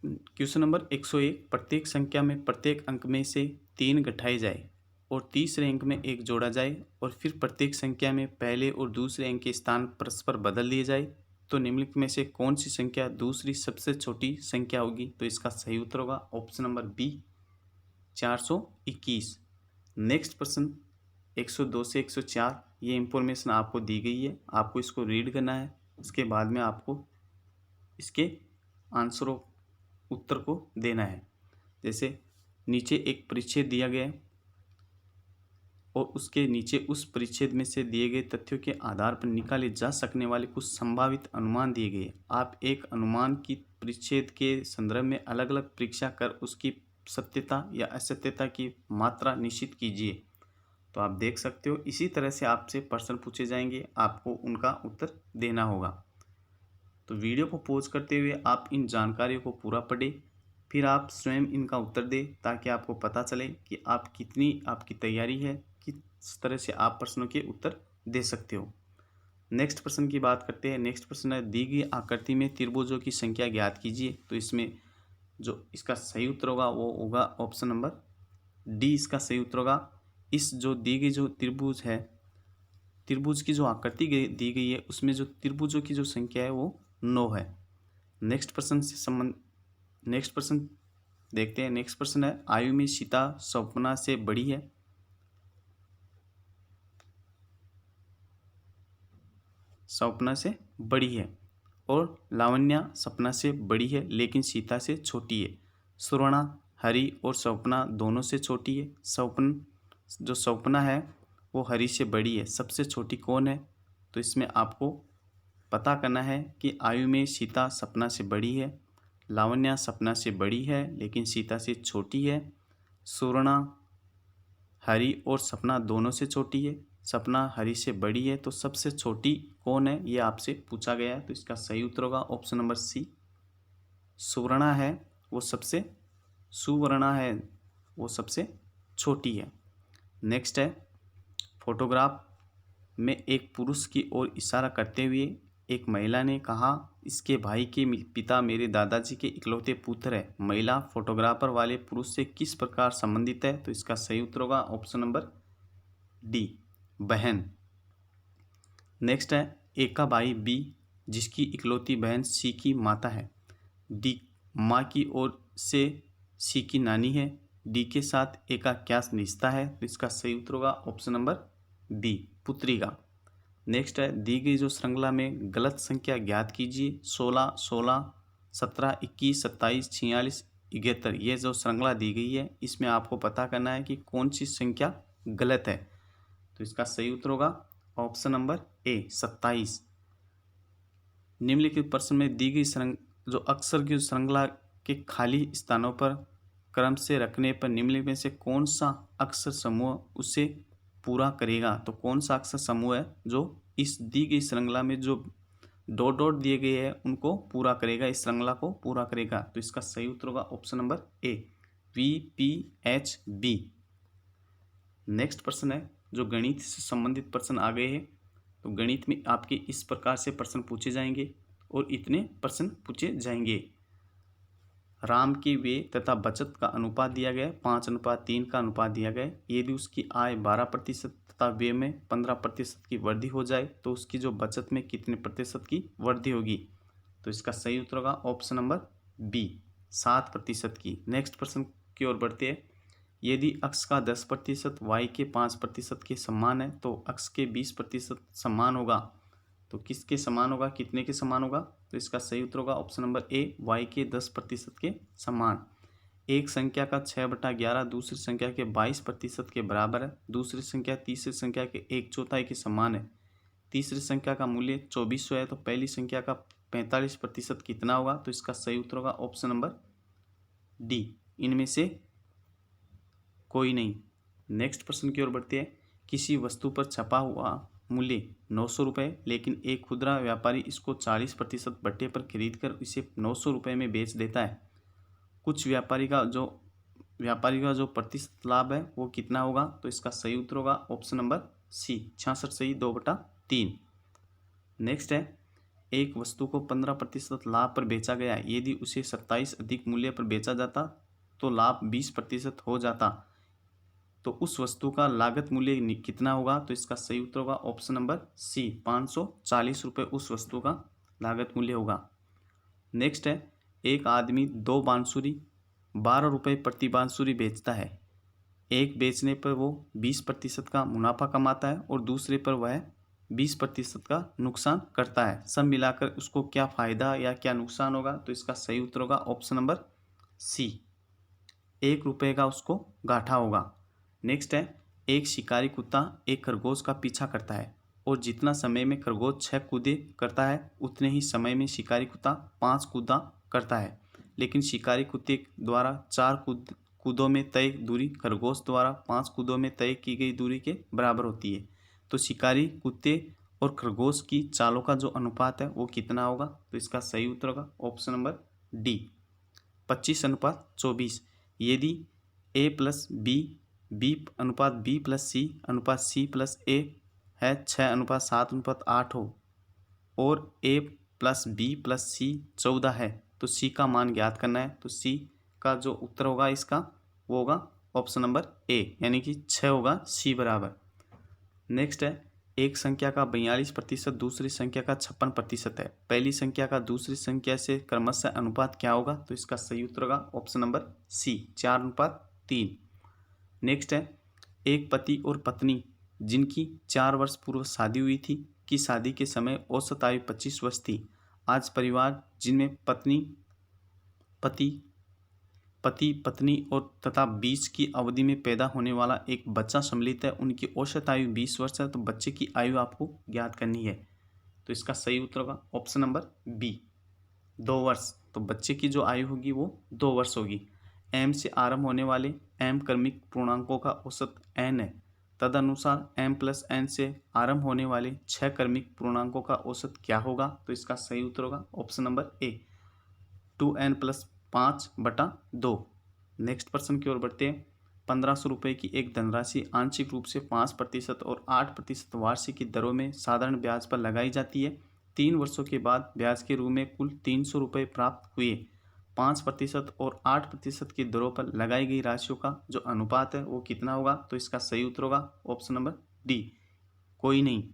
Question number 101। प्रत्येक संख्या में प्रत्येक अंक में से 3 घटाए जाए और तीसरे अंक में 1 जोड़ा जाए और फिर प्रत्येक संख्या में पहले और दूसरे अंक के स्थान परस्पर बदल दिए जाए तो निम्नलिखित में से कौन सी संख्या दूसरी सबसे छोटी संख्या होगी। तो इसका सही उत्तर होगा ऑप्शन नंबर बी, 421। नेक्स्ट प्रश्न 102 से 104। ये इंफॉर्मेशन आपको दी गई है, आपको इसको रीड करना है, इसके बाद में आपको इसके आंसरों उत्तर को देना है। जैसे नीचे एक परिच्छेद दिया गया है और उसके नीचे उस परिच्छेद में से दिए गए तथ्यों के आधार पर निकाले जा सकने वाले कुछ संभावित अनुमान दिए गए। आप एक अनुमान की परिच्छेद के संदर्भ में अलग अलग परीक्षा कर उसकी सत्यता या असत्यता की मात्रा निश्चित कीजिए। तो आप देख सकते हो इसी तरह से आपसे प्रश्न पूछे जाएंगे, आपको उनका उत्तर देना होगा। तो वीडियो को पॉज करते हुए आप इन जानकारियों को पूरा पढ़ें, फिर आप स्वयं इनका उत्तर दें ताकि आपको पता चले कि आप कितनी आपकी तैयारी है, किस तरह से आप प्रश्नों के उत्तर दे सकते हो। नेक्स्ट प्रश्न की बात करते हैं। नेक्स्ट प्रश्न है, दी गई आकृति में त्रिभुजों की संख्या ज्ञात कीजिए। तो इसमें जो इसका सही उत्तर होगा वो होगा ऑप्शन नंबर डी, इसका सही उत्तर होगा। इस जो दी गई जो त्रिभुज है, त्रिभुज की जो आकृति दी गई है उसमें जो त्रिभुजों की जो संख्या है वो 9 है। नेक्स्ट प्रश्न देखते हैं। नेक्स्ट प्रश्न है, आयु में सीता स्वप्ना से बड़ी है। स्वप्ना से बड़ी है और लावण्या सपना से बड़ी है लेकिन सीता से छोटी है। सुवर्णा हरि और स्वप्ना दोनों से छोटी है। जो स्वप्ना है वो हरि से बड़ी है। सबसे छोटी कौन है? तो इसमें आपको पता करना है कि आयु में सीता सपना से बड़ी है, लावण्या सपना से बड़ी है लेकिन सीता से छोटी है, सुवर्णा हरि और सपना दोनों से छोटी है, सपना हरि से बड़ी है। तो सबसे छोटी कौन है ये आपसे पूछा गया है। तो इसका सही उत्तर होगा ऑप्शन नंबर सी, सुवर्णा है वो सबसे छोटी है। नेक्स्ट है, फोटोग्राफ में एक पुरुष की ओर इशारा करते हुए एक महिला ने कहा, इसके भाई के पिता मेरे दादाजी के इकलौते पुत्र है। महिला फोटोग्राफर वाले पुरुष से किस प्रकार संबंधित है? तो इसका सही उत्तर होगा ऑप्शन नंबर डी, बहन। नेक्स्ट है, ए का भाई बी जिसकी इकलौती बहन सी की माता है। डी माँ की ओर से सी की नानी है। डी के साथ ए का क्या रिश्ता है? तो इसका सही उत्तर होगा ऑप्शन नंबर बी, पुत्री का। नेक्स्ट है, दी गई जो श्रृंखला में गलत संख्या ज्ञात कीजिए। 16, 16, 17, 21, 27, 46, 71 ये जो श्रृंखला दी गई है इसमें आपको पता करना है कि कौन सी संख्या गलत है। तो इसका सही उत्तर होगा ऑप्शन नंबर ए, 27। निम्नलिखित प्रश्न में दी गई जो अक्षर की श्रृंखला के खाली स्थानों पर क्रम से रखने पर निम्नलिखित में से कौन सा अक्षर समूह उसे पूरा करेगा? तो कौन सा अक्षर समूह है जो इस दी गई श्रृंखला में जो डॉट डॉट दिए गए हैं उनको पूरा करेगा, इस श्रृंखला को पूरा करेगा? तो इसका सही उत्तर होगा ऑप्शन नंबर ए, VPHB। नेक्स्ट प्रश्न है, जो गणित से संबंधित प्रश्न आ गए हैं। तो गणित में आपके इस प्रकार से प्रश्न पूछे जाएंगे और इतने प्रश्न पूछे जाएंगे। राम के व्यय तथा बचत का अनुपात दिया गया, 5:3 का अनुपात दिया गया। यदि उसकी आय 12% तथा व्यय में 15% की वृद्धि हो जाए तो उसकी जो बचत में कितने प्रतिशत की वृद्धि होगी? तो इसका सही उत्तर होगा ऑप्शन नंबर बी, 7% की। नेक्स्ट प्रश्न की ओर बढ़ते हैं। यदि x का 10% y के 5% के समान है तो x के 20% समान होगा। तो किसके समान होगा, कितने के समान होगा? तो इसका सही उत्तर होगा ऑप्शन नंबर ए, y के 10% के समान। एक संख्या का 6/11 दूसरी संख्या के 22% के बराबर है। दूसरी संख्या तीसरी संख्या के 1/4 के समान है। तीसरी संख्या का मूल्य 2400 है तो पहली संख्या का 45% कितना होगा? तो इसका सही उत्तर होगा ऑप्शन नंबर डी, इनमें से कोई नहीं। नेक्स्ट प्रश्न की ओर बढ़ते हैं। किसी वस्तु पर छपा हुआ मूल्य 900 रुपये, लेकिन एक खुदरा व्यापारी इसको 40% भट्टे पर खरीद कर इसे 900 रुपये में बेच देता है। कुछ व्यापारी का जो प्रतिशत लाभ है वो कितना होगा? तो इसका सही उत्तर होगा ऑप्शन नंबर सी, 66 सही 2/3। नेक्स्ट है, एक वस्तु को 15% लाभ पर बेचा गया। यदि उसे 27 अधिक मूल्य पर बेचा जाता तो लाभ 20% हो जाता, तो उस वस्तु का लागत मूल्य कितना होगा? तो इसका सही उत्तर होगा ऑप्शन नंबर सी, 540 रुपये उस वस्तु का लागत मूल्य होगा। नेक्स्ट है, एक आदमी 2 बांसुरी 12 रुपये प्रति बांसुरी बेचता है। एक बेचने पर वो 20% का मुनाफा कमाता है और दूसरे पर वह 20% का नुकसान करता है। सब मिलाकर उसको क्या फ़ायदा या क्या नुकसान होगा? तो इसका सही उत्तर होगा ऑप्शन नंबर सी, 1 रुपये का उसको घाटा होगा। नेक्स्ट है, एक शिकारी कुत्ता एक खरगोश का पीछा करता है और जितना समय में खरगोश 6 कूदे करता है उतने ही समय में शिकारी कुत्ता 5 कूदा करता है, लेकिन शिकारी कुत्ते द्वारा 4 कूदों में तय दूरी खरगोश द्वारा 5 कूदों में तय की गई दूरी के बराबर होती है। तो शिकारी कुत्ते और खरगोश की चालों का जो अनुपात है वो कितना होगा? तो इसका सही उत्तर होगा ऑप्शन नंबर डी, 25:24। यदि ए प्लस बी, बी अनुपात बी प्लस सी अनुपात सी प्लस ए है 6:7:8 हो और ए प्लस बी प्लस सी 14 है तो सी का मान ज्ञात करना है। तो सी का जो उत्तर होगा इसका वो होगा ऑप्शन नंबर ए, यानी कि 6 होगा सी बराबर। नेक्स्ट है, एक संख्या का 42% दूसरी संख्या का 56% है। पहली संख्या का दूसरी संख्या से क्रमशः अनुपात क्या होगा? तो इसका सही उत्तर होगा ऑप्शन नंबर सी, 4:3। नेक्स्ट है, एक पति और पत्नी जिनकी 4 वर्ष पूर्व शादी हुई थी की शादी के समय औसत आयु 25 वर्ष थी। आज परिवार जिनमें पति पत्नी और तथा बीच की अवधि में पैदा होने वाला एक बच्चा सम्मिलित है, उनकी औसत आयु 20 वर्ष है। तो बच्चे की आयु आपको ज्ञात करनी है। तो इसका सही उत्तर होगा ऑप्शन नंबर बी, 2 वर्ष। तो बच्चे की जो आयु होगी वो 2 वर्ष होगी। एम से आरंभ होने वाले एम क्रमिक पूर्णांकों का औसत एन है। तदनुसार एम प्लस एन से आरंभ होने वाले 6 क्रमिक पूर्णांकों का औसत क्या होगा? तो इसका सही उत्तर होगा ऑप्शन नंबर ए, 2n+5/2। नेक्स्ट प्रश्न की ओर बढ़ते हैं। 1500 रुपये की एक धनराशि आंशिक रूप से 5% और 8% वार्षिक की दरों में साधारण ब्याज पर लगाई जाती है। 3 वर्षों के बाद ब्याज के रूप में कुल 300 रुपये प्राप्त हुए। 5% और 8% की दरों पर लगाई गई राशियों का जो अनुपात है वो कितना होगा? तो इसका सही उत्तर होगा ऑप्शन नंबर डी, कोई नहीं,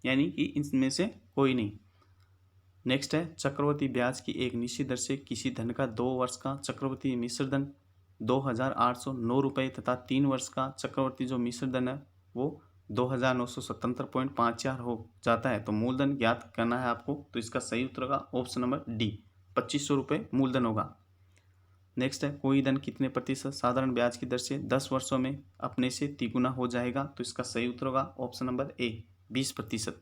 यानी कि इनमें से कोई नहीं। नेक्स्ट है, चक्रवर्ती ब्याज की एक निश्चित दर से किसी धन का 2 वर्ष का चक्रवर्ती मिश्र धन 2,809 रुपये तथा 3 वर्ष का चक्रवर्ती जो मिश्र धन है वो 2,977.54 हो जाता है। तो मूलधन ज्ञात करना है आपको। तो इसका सही उत्तर होगा ऑप्शन नंबर डी, 2500 रुपये मूलधन होगा। नेक्स्ट है, कोई धन कितने प्रतिशत साधारण ब्याज की दर से 10 वर्षों में अपने से तिगुना हो जाएगा? तो इसका सही उत्तर होगा ऑप्शन नंबर ए, 20%।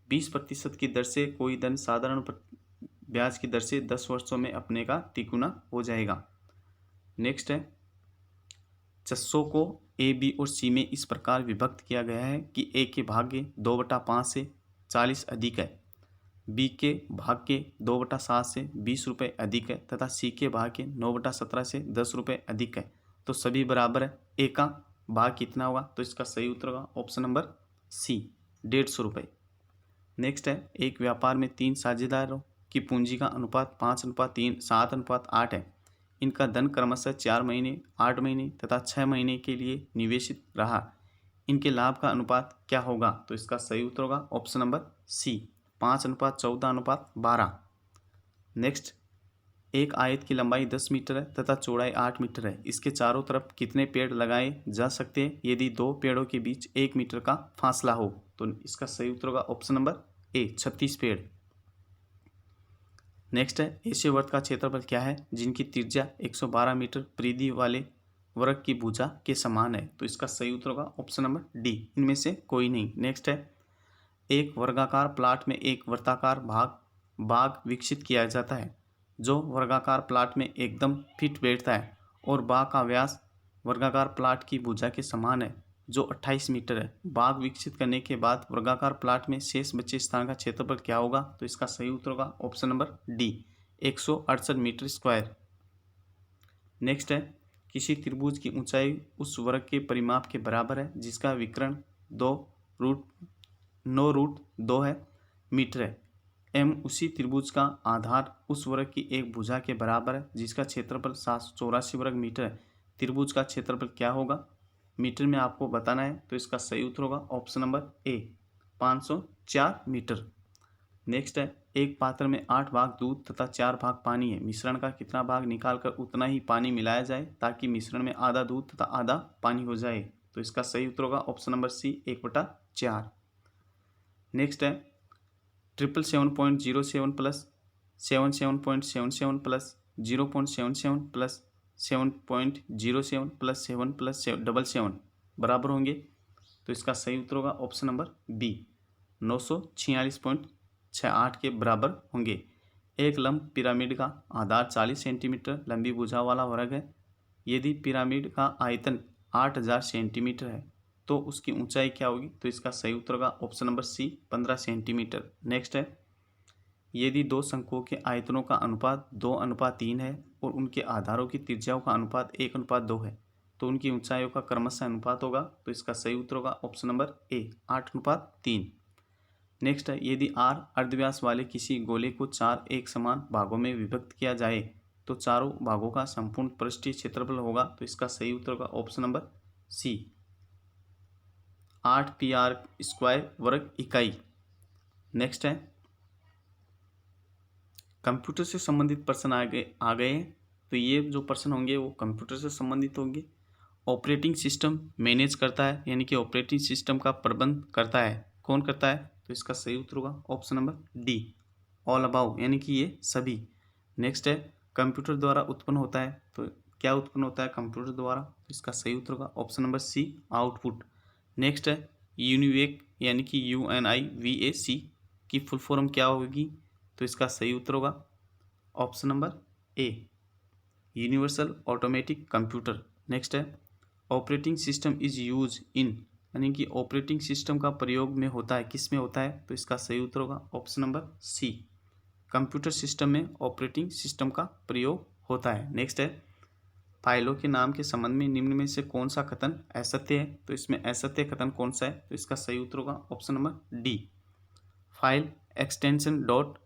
20% की दर से कोई धन साधारण ब्याज की दर से 10 वर्षों में अपने का तिगुना हो जाएगा। नेक्स्ट है, चस्सों को ए, बी और सी में इस प्रकार विभक्त किया गया है कि ए के भाग्य 2/5 से 40 अधिक है, बी के भाग्य 2/7 से 20 रुपये अधिक है तथा सी के भाग्य 9/17 से 10 रुपये अधिक है। तो सभी बराबर है। ए का भाग कितना होगा? तो इसका सही उत्तर होगा ऑप्शन नंबर सी, 150 रुपये। नेक्स्ट है, एक व्यापार में 3 साझेदारों की पूंजी का अनुपात 5:3 7:8 है। इनका धन क्रमशः 4 महीने, 8 महीने तथा 6 महीने के लिए निवेशित रहा। इनके लाभ का अनुपात क्या होगा? तो इसका सही उत्तर होगा ऑप्शन नंबर सी, 5:14:12। नेक्स्ट, एक आयत की लंबाई 10 मीटर है तथा चौड़ाई 8 मीटर है। इसके चारों तरफ कितने पेड़ लगाए जा सकते हैं यदि 2 पेड़ों के बीच 1 मीटर का फासला हो? तो इसका सही उत्तर होगा ऑप्शन नंबर ए, 36 पेड़। नेक्स्ट है, एशिया वर्त का क्षेत्रफल क्या है जिनकी त्रिज्या 112 मीटर परिधि वाले वर्ग की भुजा के समान है? तो इसका सही उत्तर होगा ऑप्शन नंबर डी, इनमें से कोई नहीं। नेक्स्ट है, एक वर्गाकार प्लाट में एक वृत्ताकार बाग विकसित किया जाता है जो वर्गाकार प्लाट में एकदम फिट बैठता है और बाग का व्यास वर्गाकार प्लाट की भुजा के समान है जो 28 मीटर है। बाग विकसित करने के बाद वर्गाकार प्लाट में शेष बचे स्थान का क्षेत्रफल क्या होगा? तो इसका सही उत्तर होगा option number D, 168 metre square. Next है, किसी त्रिभुज की ऊंचाई उस वर्ग के परिमाप के बराबर है जिसका विकर्ण 9√2 है मीटर है। एम उसी त्रिभुज का आधार उस वर्ग की एक भुजा के बराबर है जिसका क्षेत्रफल 784 वर्ग मीटर है। त्रिभुज का क्षेत्रफल क्या होगा मीटर में आपको बताना है। तो इसका सही उत्तर होगा option number A, 504 metre. Next है, एक पात्र में 8 भाग दूध तथा 4 भाग पानी है। मिश्रण का कितना भाग निकालकर उतना ही पानी मिलाया जाए ताकि मिश्रण में आधा दूध तथा आधा पानी हो जाए? तो इसका सही उत्तर होगा ऑप्शन नंबर सी, 1/4। नेक्स्ट है, 777.07 plus 77.77 plus 0.77 plus 7.07 plus 7 plus 777 बराबर होंगे। तो इसका सही उत्तर होगा ऑप्शन नंबर बी, 946.68 के बराबर होंगे। एक लंब पिरामिड का आधार 40 सेंटीमीटर लंबी भुजा वाला वर्ग है यदि पिरामिड का आयतन 8000 सेंटीमीटर है तो उसकी ऊंचाई क्या होगी? तो इसका सही उत्तर होगा option number C 15 centimetre. Next है, यदि दो शंकुओं के आयतनों का अनुपात 2:3 है और उनके आधारों की त्रिज्याओं का अनुपात 1:2 है तो उनकी ऊंचाइयों का क्रमशः अनुपात होगा। तो इसका सही उत्तर होगा ऑप्शन नंबर ए 8:3। नेक्स्ट है, यदि आर अर्धव्यास वाले किसी गोले को 4 एक समान भागों में विभक्त किया जाए तो चारों भागों का संपूर्ण पृष्ठीय क्षेत्रफल होगा। तो इसका सही उत्तर होगा ऑप्शन नंबर सी 8 pr² वर्ग इकाई। नेक्स्ट है, कंप्यूटर से संबंधित प्रश्न आ गए हैं। तो ये जो प्रश्न होंगे वो कंप्यूटर से संबंधित होंगे। ऑपरेटिंग सिस्टम मैनेज करता है, यानी कि ऑपरेटिंग सिस्टम का प्रबंध करता है, कौन करता है? तो इसका सही उत्तर होगा option number D all above, यानी कि ये सभी। नेक्स्ट है, कंप्यूटर द्वारा उत्पन्न होता है, तो क्या उत्पन्न होता है कंप्यूटर द्वारा? तो इसका सही उत्तर होगा option number C output. Next है, यूनिवेक यानी कि UNIVAC की फुल फॉर्म क्या होगी? तो इसका सही उत्तर होगा option number A universal automatic computer. Next है, operating system is use in, यानी कि ऑपरेटिंग सिस्टम का प्रयोग में होता है, किस में होता है? तो इसका सही उत्तर होगा option number C computer system में ऑपरेटिंग सिस्टम का प्रयोग होता है। नेक्स्ट है, फाइलों के नाम के संबंध में निम्न में से कौन सा कथन असत्य है? तो इसमें असत्य कथन कौन सा है? तो इसका सही उत्तर होगा option number D file extension dot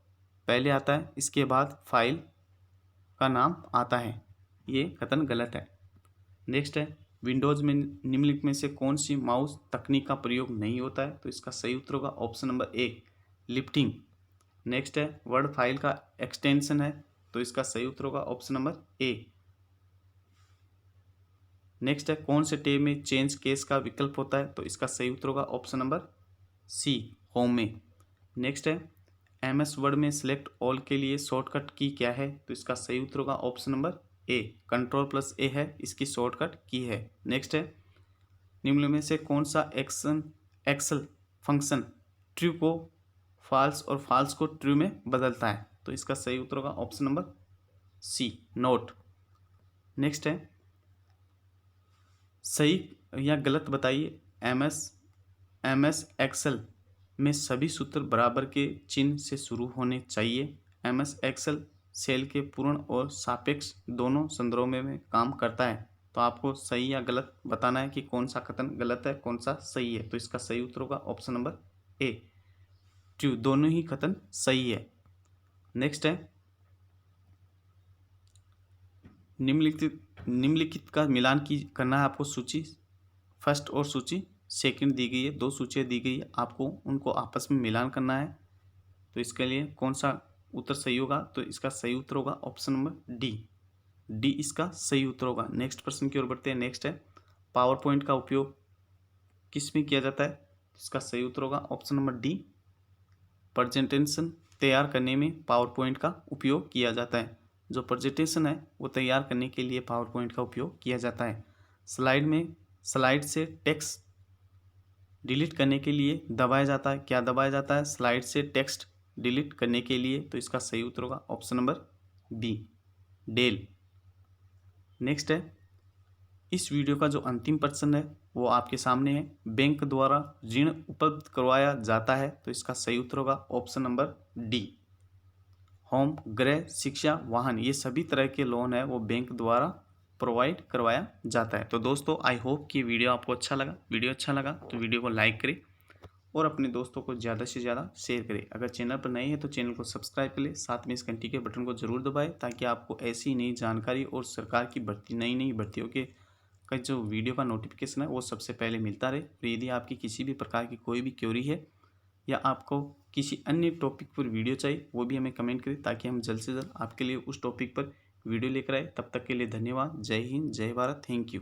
पहले आता है, इसके बाद फाइल का नाम आता है, ये कथन गलत है। नेक्स्ट है, विंडोज़ में निम्नलिखित में से कौन सी माउस तकनीक का प्रयोग नहीं होता है? तो इसका सही उत्तर होगा ऑप्शन नंबर ए लिफ्टिंग। नेक्स्ट है, वर्ड फाइल का एक्सटेंशन है, तो इसका सही उत्तर होगा ऑप्शन नंबर ए। नेक्स्ट है, कौन से टैब में चेंज केस का विकल्प होता है? तो इसका सही उत्तर होगा ऑप्शन नंबर सी होम में। नेक्स्ट है, MS वर्ड में सिलेक्ट ऑल के लिए शॉर्टकट की क्या है? तो इसका सही उत्तर होगा ऑप्शन नंबर ए Ctrl+A है इसकी शॉर्टकट की है। नेक्स्ट है, निम्न में से कौन सा एक्सेल फंक्शन ट्रू को फॉल्स और फॉल्स को ट्रू में बदलता है? तो इसका सही उत्तर होगा option number C not. Next है, सही या गलत बताइए। MS एक्सेल में सभी सूत्र बराबर के चिन्ह से शुरू होने चाहिए। MS एक्सेल सेल के पूर्ण और सापेक्ष दोनों संदर्भों में काम करता है। तो आपको सही या गलत बताना है कि कौन सा कथन गलत है, कौन सा सही है। तो इसका सही उत्तर होगा ऑप्शन नंबर ए ट्रू, दोनों ही कथन सही है। नेक्स्ट है, निम्नलिखित का मिलान की करना है आपको। सूची फर्स्ट और सूची सेकंड दी गई है, दो सूचियाँ दी गई है, आपको उनको आपस में मिलान करना है। तो इसके लिए कौन सा उत्तर सही होगा? तो इसका सही उत्तर होगा ऑप्शन नंबर डी इसका सही उत्तर होगा। नेक्स्ट प्रश्न की ओर बढ़ते हैं। नेक्स्ट है, पावर पॉइंट का उपयोग किस में किया जाता है? इसका सही उत्तर होगा ऑप्शन नंबर डी प्रेजेंटेशन तैयार करने में पावर पॉइंट का उपयोग किया जाता है। जो प्रेजेंटेशन है वो तैयार करने के लिए पावर पॉइंट का उपयोग किया जाता है। स्लाइड से टेक्स्ट डिलीट करने के लिए दबाया जाता है, क्या दबाया जाता है? स्लाइड से टेक्स्ट डिलीट करने के लिए। तो इसका सही उत्तर होगा option number B Dell. Next है, इस वीडियो का जो अंतिम प्रश्न है वो आपके सामने है। बैंक द्वारा ऋण उपलब्ध करवाया जाता है, तो इसका सही उत्तर होगा ऑप्शन नंबर डी होम, गृह, शिक्षा, वाहन, ये सभी तरह के लोन है वो बैंक द्वारा प्रोवाइड करवाया जाता है। तो दोस्तों आई होप कि वीडियो आपको अच्छा लगा तो वीडियो को लाइक करें और अपने दोस्तों को ज़्यादा से ज़्यादा शेयर करें। अगर चैनल पर नए हैं तो चैनल को सब्सक्राइब कर लें, साथ में इस घंटी के बटन को जरूर दबाएं ताकि आपको ऐसी नई जानकारी और सरकार की नई भर्तियों के का जो वीडियो का नोटिफिकेशन है वो सबसे पहले मिलता रहे। और यदि आपकी किसी भी प्रकार की कोई भी क्वेरी है या आपको किसी अन्य टॉपिक पर वीडियो चाहिए वो भी हमें कमेंट करें ताकि हम जल्द से जल्द आपके लिए उस टॉपिक पर वीडियो लेकर आए। तब तक के लिए धन्यवाद। जय हिंद, जय भारत, थैंक यू।